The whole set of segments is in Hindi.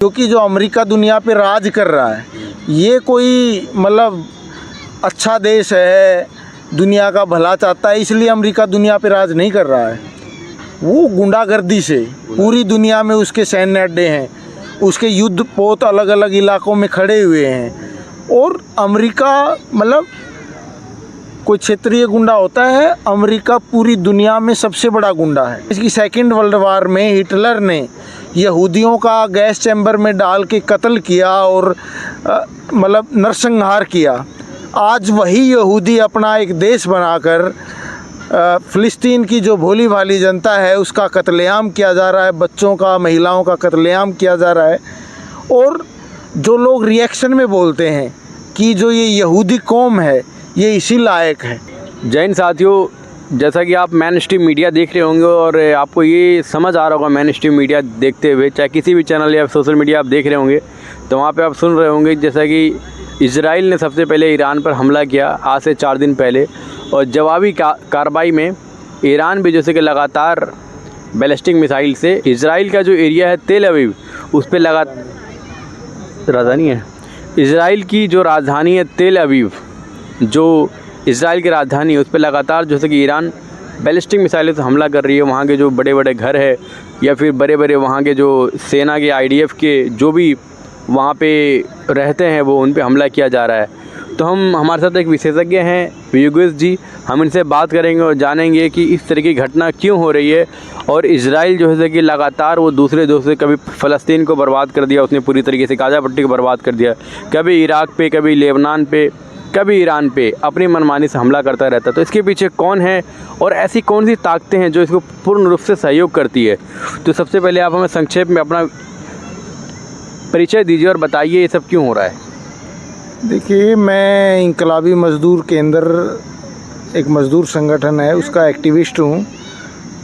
क्योंकि जो अमेरिका दुनिया पे राज कर रहा है, ये कोई मतलब अच्छा देश है, दुनिया का भला चाहता है, इसलिए अमेरिका दुनिया पे राज नहीं कर रहा है। वो गुंडागर्दी से पूरी दुनिया में उसके सैन्य अड्डे हैं, उसके युद्ध पोत अलग अलग इलाकों में खड़े हुए हैं। और अमेरिका मतलब कोई क्षेत्रीय गुंडा होता है, अमेरिका पूरी दुनिया में सबसे बड़ा गुंडा है। इसकी सेकेंड वर्ल्ड वार में हिटलर ने यहूदियों का गैस चैम्बर में डाल के कत्ल किया और मतलब नरसंहार किया। आज वही यहूदी अपना एक देश बनाकर फ़िलिस्तीन की जो भोली भाली जनता है उसका कत्लेआम किया जा रहा है, बच्चों का, महिलाओं का कत्लेआम किया जा रहा है। और जो लोग रिएक्शन में बोलते हैं कि जो ये यहूदी कौम है ये इसी लायक है। जय हिंद साथियों, जैसा कि आप मेन स्ट्रीम मीडिया देख रहे होंगे और आपको ये समझ आ रहा होगा मेन स्ट्रीम मीडिया देखते हुए, चाहे किसी भी चैनल या सोशल मीडिया आप देख रहे होंगे तो वहाँ पे आप सुन रहे होंगे जैसा कि इजराइल ने सबसे पहले ईरान पर हमला किया आज से 4 दिन पहले, और जवाबी कार्रवाई में ईरान भी जैसे कि लगातार बैलिस्टिक मिसाइल से इजराइल का जो एरिया है तेल अवीव उस पर राजधानी है इजराइल की जो राजधानी है तेल अवीव, जो इजराइल की राजधानी है उस पर लगातार जैसे कि ईरान बैलिस्टिक मिसाइलों से हमला कर रही है। वहाँ के जो बड़े बड़े घर है या फिर बड़े बड़े वहाँ के जो सेना के IDF के जो भी वहाँ पे रहते हैं वो उन पे हमला किया जा रहा है। तो हमारे साथ एक विशेषज्ञ हैं योगेश जी, हम इनसे बात करेंगे और जानेंगे कि इस तरह की घटना क्यों हो रही है। और इजराइल जो है कि लगातार वो दूसरे देशों से कभी फ़लस्तीन को बर्बाद कर दिया उसने, पूरी तरीके से गाज़ा पट्टी को बर्बाद कर दिया, कभी इराक़ पे, कभी लेबनान पे, कभी ईरान पे अपनी मनमानी से हमला करता रहता है। तो इसके पीछे कौन है और ऐसी कौन सी ताकतें हैं जो इसको पूर्ण रूप से सहयोग करती है। तो सबसे पहले आप हमें संक्षेप में अपना परिचय दीजिए और बताइए ये सब क्यों हो रहा है। देखिए, मैं इनकलाबी मज़दूर केंद्र एक मज़दूर संगठन है उसका एक्टिविस्ट हूँ।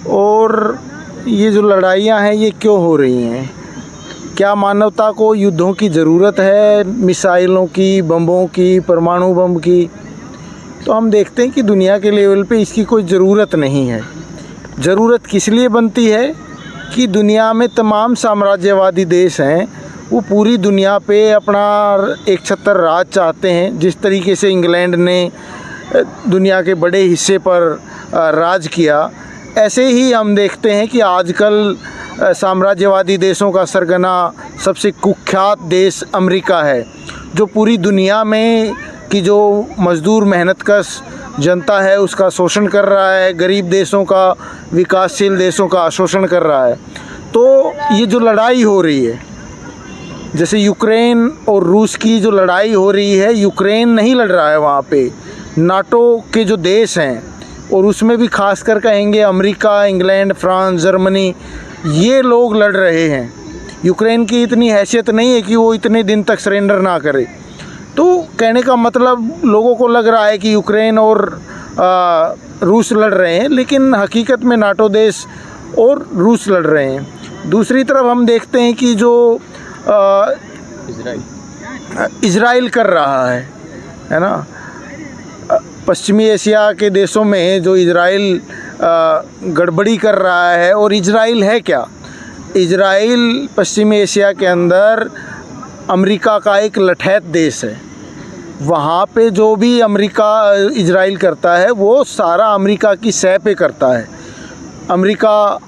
और ये जो लड़ाइयाँ हैं ये क्यों हो रही हैं, क्या मानवता को युद्धों की ज़रूरत है, मिसाइलों की, बमों की, परमाणु बम की? तो हम देखते हैं कि दुनिया के लेवल पे इसकी कोई ज़रूरत नहीं है। ज़रूरत किस लिए बनती है कि दुनिया में तमाम साम्राज्यवादी देश हैं वो पूरी दुनिया पे अपना एक छत्तर राज चाहते हैं। जिस तरीके से इंग्लैंड ने दुनिया के बड़े हिस्से पर राज किया, ऐसे ही हम देखते हैं कि आजकल साम्राज्यवादी देशों का सरगना सबसे कुख्यात देश अमेरिका है, जो पूरी दुनिया में की जो मज़दूर मेहनतकश जनता है उसका शोषण कर रहा है, गरीब देशों का, विकासशील देशों का शोषण कर रहा है। तो ये जो लड़ाई हो रही है, जैसे यूक्रेन और रूस की जो लड़ाई हो रही है, यूक्रेन नहीं लड़ रहा है, वहाँ पे नाटो के जो देश हैं और उसमें भी खासकर कहेंगे अमेरिका, इंग्लैंड, फ्रांस, जर्मनी, ये लोग लड़ रहे हैं। यूक्रेन की इतनी हैसियत नहीं है कि वो इतने दिन तक सरेंडर ना करे। तो कहने का मतलब लोगों को लग रहा है कि यूक्रेन और रूस लड़ रहे हैं, लेकिन हकीकत में नाटो देश और रूस लड़ रहे हैं। दूसरी तरफ हम देखते हैं कि जो इजराइल कर रहा है ना, पश्चिमी एशिया के देशों में जो इजराइल गड़बड़ी कर रहा है। और इजराइल है क्या? इजराइल पश्चिमी एशिया के अंदर अमेरिका का एक लठैत देश है। वहाँ पे जो भी अमेरिका इजराइल करता है वो सारा अमेरिका की सह पे करता है। अमेरिका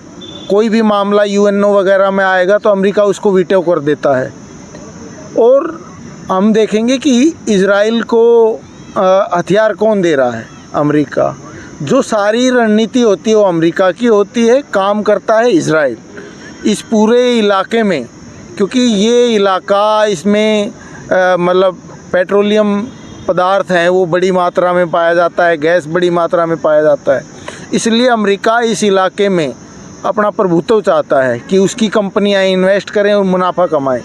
कोई भी मामला UNO वगैरह में आएगा तो अमेरिका उसको वीटो कर देता है। और हम देखेंगे कि इजराइल को हथियार कौन दे रहा है? अमेरिका। जो सारी रणनीति होती है वो अमेरिका की होती है, काम करता है इजराइल इस पूरे इलाके में। क्योंकि ये इलाका, इसमें मतलब पेट्रोलियम पदार्थ हैं वो बड़ी मात्रा में पाया जाता है, गैस बड़ी मात्रा में पाया जाता है, इसलिए अमेरिका इस इलाके में अपना प्रभुत्व चाहता है कि उसकी कंपनियां इन्वेस्ट करें और मुनाफा कमाएं।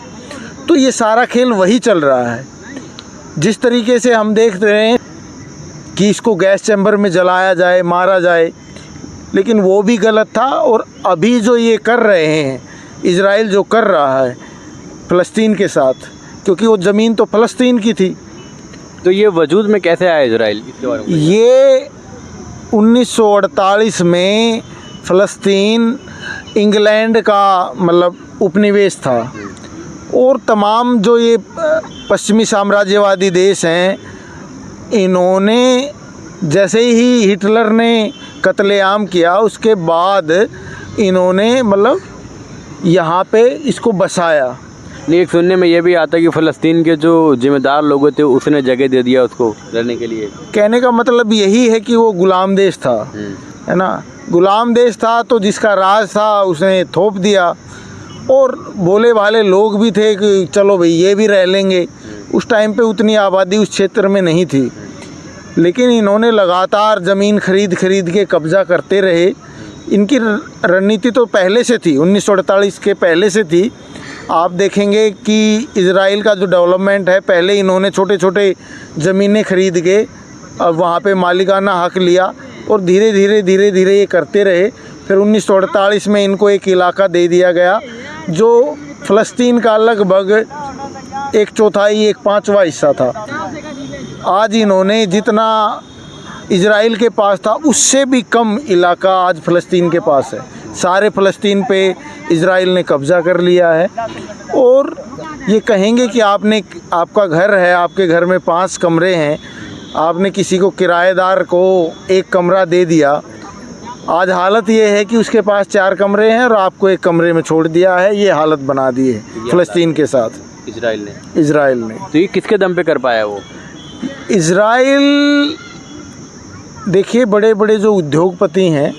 तो ये सारा खेल वही चल रहा है। जिस तरीके से हम देख रहे हैं कि इसको गैस चैम्बर में जलाया जाए, मारा जाए, लेकिन वो भी गलत था। और अभी जो ये कर रहे हैं, इजराइल जो कर रहा है फ़लस्तीन के साथ, क्योंकि वो ज़मीन तो फ़लस्तीन की थी। तो ये वजूद में कैसे आया इजराइल? इसके बारे में ये 1948 में फ़लस्तीन इंग्लैंड का मतलब उपनिवेश था और तमाम जो ये पश्चिमी साम्राज्यवादी देश हैं, इन्होंने जैसे ही हिटलर ने कत्लेआम किया उसके बाद इन्होंने मतलब यहाँ पे इसको बसाया। नहीं, एक सुनने में ये भी आता है कि फ़लस्तीन के जो जिम्मेदार लोग थे उसने जगह दे दिया उसको रहने के लिए। कहने का मतलब यही है कि वो गुलाम देश था, है ना, गुलाम देश था, तो जिसका राज था उसने थोप दिया। और भोले भाले लोग भी थे कि चलो भाई ये भी रह लेंगे। उस टाइम पे उतनी आबादी उस क्षेत्र में नहीं थी, लेकिन इन्होंने लगातार ज़मीन खरीद के कब्ज़ा करते रहे। इनकी रणनीति तो पहले से थी, 1948 के पहले से थी। आप देखेंगे कि इज़राइल का जो डेवलपमेंट है, पहले इन्होंने छोटे छोटे ज़मीनें खरीद के अब वहाँ पे मालिकाना हक लिया और धीरे धीरे ये करते रहे। फिर 1948 में इनको एक इलाका दे दिया गया जो फ़लस्तीन का लगभग 1/4 1/5 हिस्सा था। आज इन्होंने जितना इज़राइल के पास था उससे भी कम इलाका आज फ़लस्तीन के पास है। सारे फ़लस्तीन पे इज़राइल ने कब्ज़ा कर लिया है। और ये कहेंगे कि आपका घर है, आपके घर में 5 कमरे हैं, आपने किसी को किराएदार को 1 कमरा दे दिया। आज हालत ये है कि उसके पास 4 कमरे हैं और आपको 1 कमरे में छोड़ दिया है। ये हालत बना दी है फ़लस्तीन के साथ इज़राइल ने। तो ये किसके दम पे कर पाया वो? इज़राइल, देखिए बड़े बड़े जो उद्योगपति हैं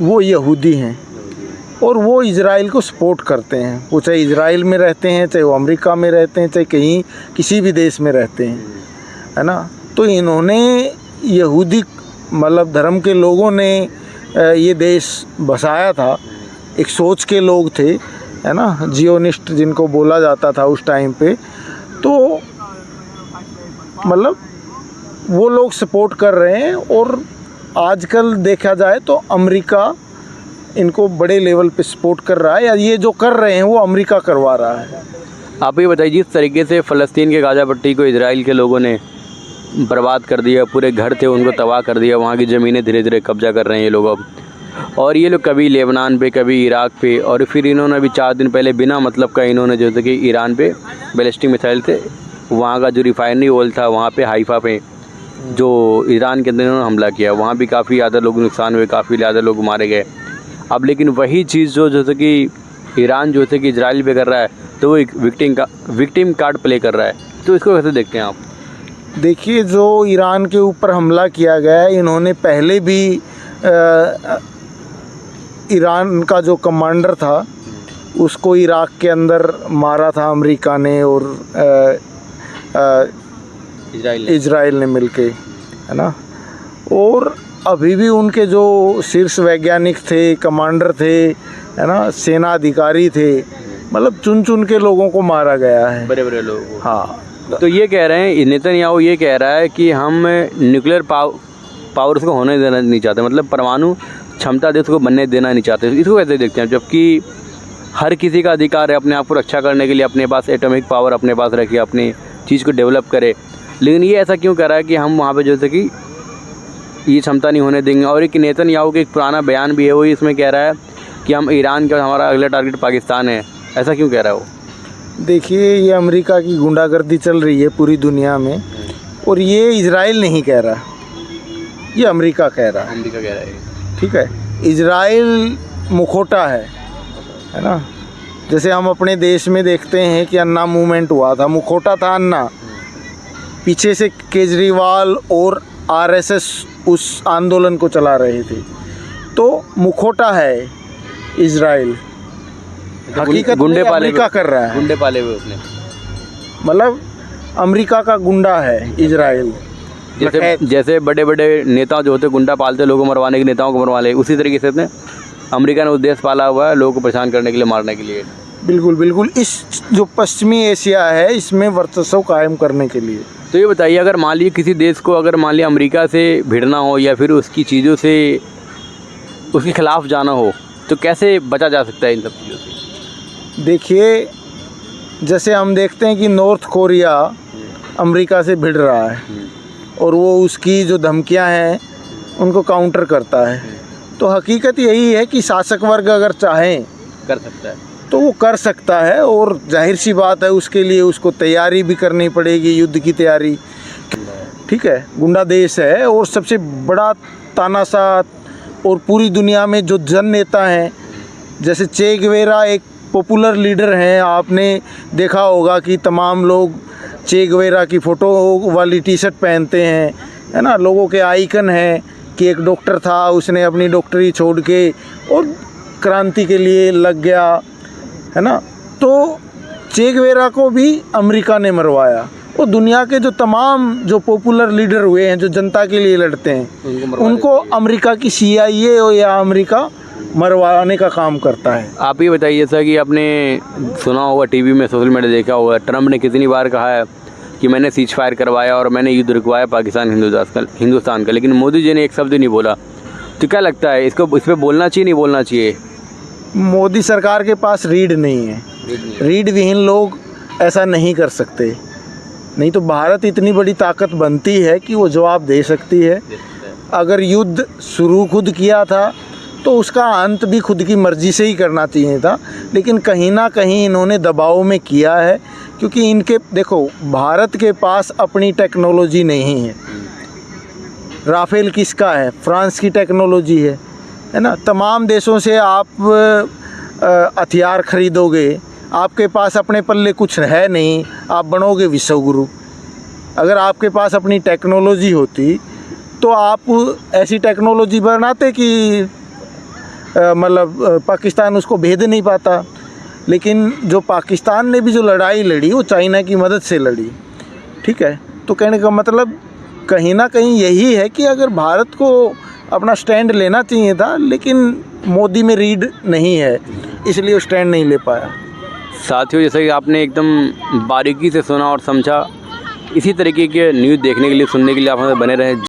वो यहूदी हैं और वो इज़राइल को सपोर्ट करते हैं। वो चाहे इज़राइल में रहते हैं, चाहे वो अमेरिका में रहते हैं, चाहे कहीं किसी भी देश में रहते हैं, है ना। तो इन्होंने यहूदी मतलब धर्म के लोगों ने ये देश बसाया था। एक सोच के लोग थे, है ना, जियोनिस्ट जिनको बोला जाता था उस टाइम पे। तो मतलब वो लोग सपोर्ट कर रहे हैं। और आजकल देखा जाए तो अमेरिका इनको बड़े लेवल पे सपोर्ट कर रहा है, या ये जो कर रहे हैं वो अमेरिका करवा रहा है। आप ये बताइए, जिस तरीके से फ़लस्तीन के गाज़ा पट्टी को इजराइल के लोगों ने बर्बाद कर दिया, पूरे घर थे उनको तबाह कर दिया, वहाँ की ज़मीनें धीरे धीरे कब्जा कर रहे हैं ये लोग अब। और ये लोग कभी लेबनान पे, कभी इराक़ पे, और फिर इन्होंने अभी 4 दिन पहले बिना मतलब का इन्होंने जो था कि ईरान पे बैलिस्टिक मिसाइल थे, वहाँ का जो रिफाइनरी ऑयल था वहाँ पे हाइफा पे जो ईरान के अंदर इन्होंने हमला किया, वहाँ भी काफ़ी ज़्यादा लोग नुकसान हुए, काफ़ी ज़्यादा लोग मारे गए। अब लेकिन वही चीज़ जो कि ईरान जो है कि इजराइल पे कर रहा है, तो वो एक विक्टिम कार्ड प्ले कर रहा है। तो इसको कैसे देखते हैं आप? देखिए, जो ईरान के ऊपर हमला किया गया है, इन्होंने पहले भी ईरान का जो कमांडर था उसको इराक़ के अंदर मारा था अमेरिका ने और इजराइल ने मिलके, है ना। और अभी भी उनके जो शीर्ष वैज्ञानिक थे, कमांडर थे, है ना, सेना अधिकारी थे, मतलब चुन के लोगों को मारा गया है, बड़े बड़े लोग। हाँ। तो ये कह रहे हैं, नेतन्याहू ये कह रहा है कि हम न्यूक्लियर पावर्स को होने देना नहीं चाहते, मतलब परमाणु क्षमता देश को बनने देना नहीं चाहते। इसको कैसे देखते हैं? जबकि हर किसी का अधिकार है अपने आप को रक्षा करने के लिए, अपने पास एटॉमिक पावर अपने पास रखे, अपनी चीज़ को डेवलप करे, लेकिन ये ऐसा क्यों कर रहा है कि हम वहाँ पे जो है कि ये क्षमता नहीं होने देंगे। और एक नेतन्याहू का एक पुराना बयान भी है, वो इसमें कह रहा है कि हम ईरान का, हमारा अगला टारगेट पाकिस्तान है। ऐसा क्यों कह रहा है वो? देखिए, ये अमेरिका की गुंडागर्दी चल रही है पूरी दुनिया में, और ये इजराइल नहीं कह रहा, ये अमेरिका कह रहा है। अमेरिका कह रहा है, ठीक है। इजराइल मुखौटा है ना। जैसे हम अपने देश में देखते हैं कि अन्ना मूवमेंट हुआ था, मुखौटा था अन्ना, पीछे से केजरीवाल और आरएसएस उस आंदोलन को चला रहे थे। तो मुखौटा है इजराइल, हकीकत में अमेरिका कर रहा है, गुंडे पाले हुए उसने, मतलब अमेरिका का गुंडा है इजराइल। जैसे बड़े बड़े नेता जो होते गुंडा पालते, लोगों को मरवाने के, नेताओं को मरवा ले, उसी तरीके से अमेरिका ने उद्देश्य पाला हुआ है लोगों को परेशान करने के लिए, मारने के लिए। बिल्कुल इस जो पश्चिमी एशिया है इसमें वर्चस्व कायम करने के लिए। तो ये बताइए, अगर मान लीजिए किसी देश को, अगर मान लिया अमेरिका से भिड़ना हो या फिर उसकी चीज़ों से उसके ख़िलाफ़ जाना हो, तो कैसे बचा जा सकता है इन सब चीज़ों से? देखिए, जैसे हम देखते हैं कि नॉर्थ कोरिया अमेरिका से भिड़ रहा है और वो उसकी जो धमकियां हैं उनको काउंटर करता है। तो हकीकत यही है कि शासक वर्ग अगर चाहें कर सकता है, तो वो कर सकता है, और जाहिर सी बात है उसके लिए उसको तैयारी भी करनी पड़ेगी, युद्ध की तैयारी। ठीक है, गुंडा देश है और सबसे बड़ा तानाशाह और पूरी दुनिया में जो जन नेता हैं, जैसे चे गुवेरा एक पॉपुलर लीडर हैं। आपने देखा होगा कि तमाम लोग चे गुवेरा की फ़ोटो वाली टी शर्ट पहनते हैं, है ना। लोगों के आइकन हैं कि एक डॉक्टर था, उसने अपनी डॉक्टरी छोड़ के और क्रांति के लिए लग गया, है ना। तो चे गुवेरा को भी अमेरिका ने मरवाया, और दुनिया के जो तमाम जो पॉपुलर लीडर हुए हैं, जो जनता के लिए लड़ते हैं, उनको अमेरिका की CIA या अमेरिका मरवाने का काम करता है। आप ये बताइए, जैसा कि आपने सुना होगा, टीवी में, सोशल मीडिया देखा होगा, ट्रम्प ने कितनी बार कहा है कि मैंने सीज फायर करवाया और मैंने युद्ध रुकवाया पाकिस्तान हिंदुस्तान का, लेकिन मोदी जी ने एक शब्द नहीं बोला। तो क्या लगता है, इसको इस पर बोलना चाहिए, नहीं बोलना चाहिए? मोदी सरकार के पास रीढ़ नहीं है, रीढ़ विहीन लोग ऐसा नहीं कर सकते। नहीं तो भारत इतनी बड़ी ताकत बनती है कि वो जवाब दे सकती है। अगर युद्ध शुरू खुद किया था तो उसका अंत भी खुद की मर्ज़ी से ही करना चाहिए था, लेकिन कहीं ना कहीं इन्होंने दबाव में किया है, क्योंकि इनके देखो, भारत के पास अपनी टेक्नोलॉजी नहीं है। राफेल किसका है? फ्रांस की टेक्नोलॉजी है ना। तमाम देशों से आप हथियार खरीदोगे, आपके पास अपने पल्ले कुछ है नहीं, आप बनोगे विश्वगुरु। अगर आपके पास अपनी टेक्नोलॉजी होती तो आप ऐसी टेक्नोलॉजी बनाते कि मतलब पाकिस्तान उसको भेद नहीं पाता। लेकिन जो पाकिस्तान ने भी जो लड़ाई लड़ी, वो चाइना की मदद से लड़ी। ठीक है, तो कहने का मतलब कहीं ना कहीं यही है कि अगर भारत को अपना स्टैंड लेना चाहिए था, लेकिन मोदी में रीढ़ नहीं है, इसलिए वो स्टैंड नहीं ले पाया। साथियों, जैसा कि आपने एकदम बारीकी से सुना और समझा, इसी तरीके के न्यूज़ देखने के लिए, सुनने के लिए आप हमें बने रहें।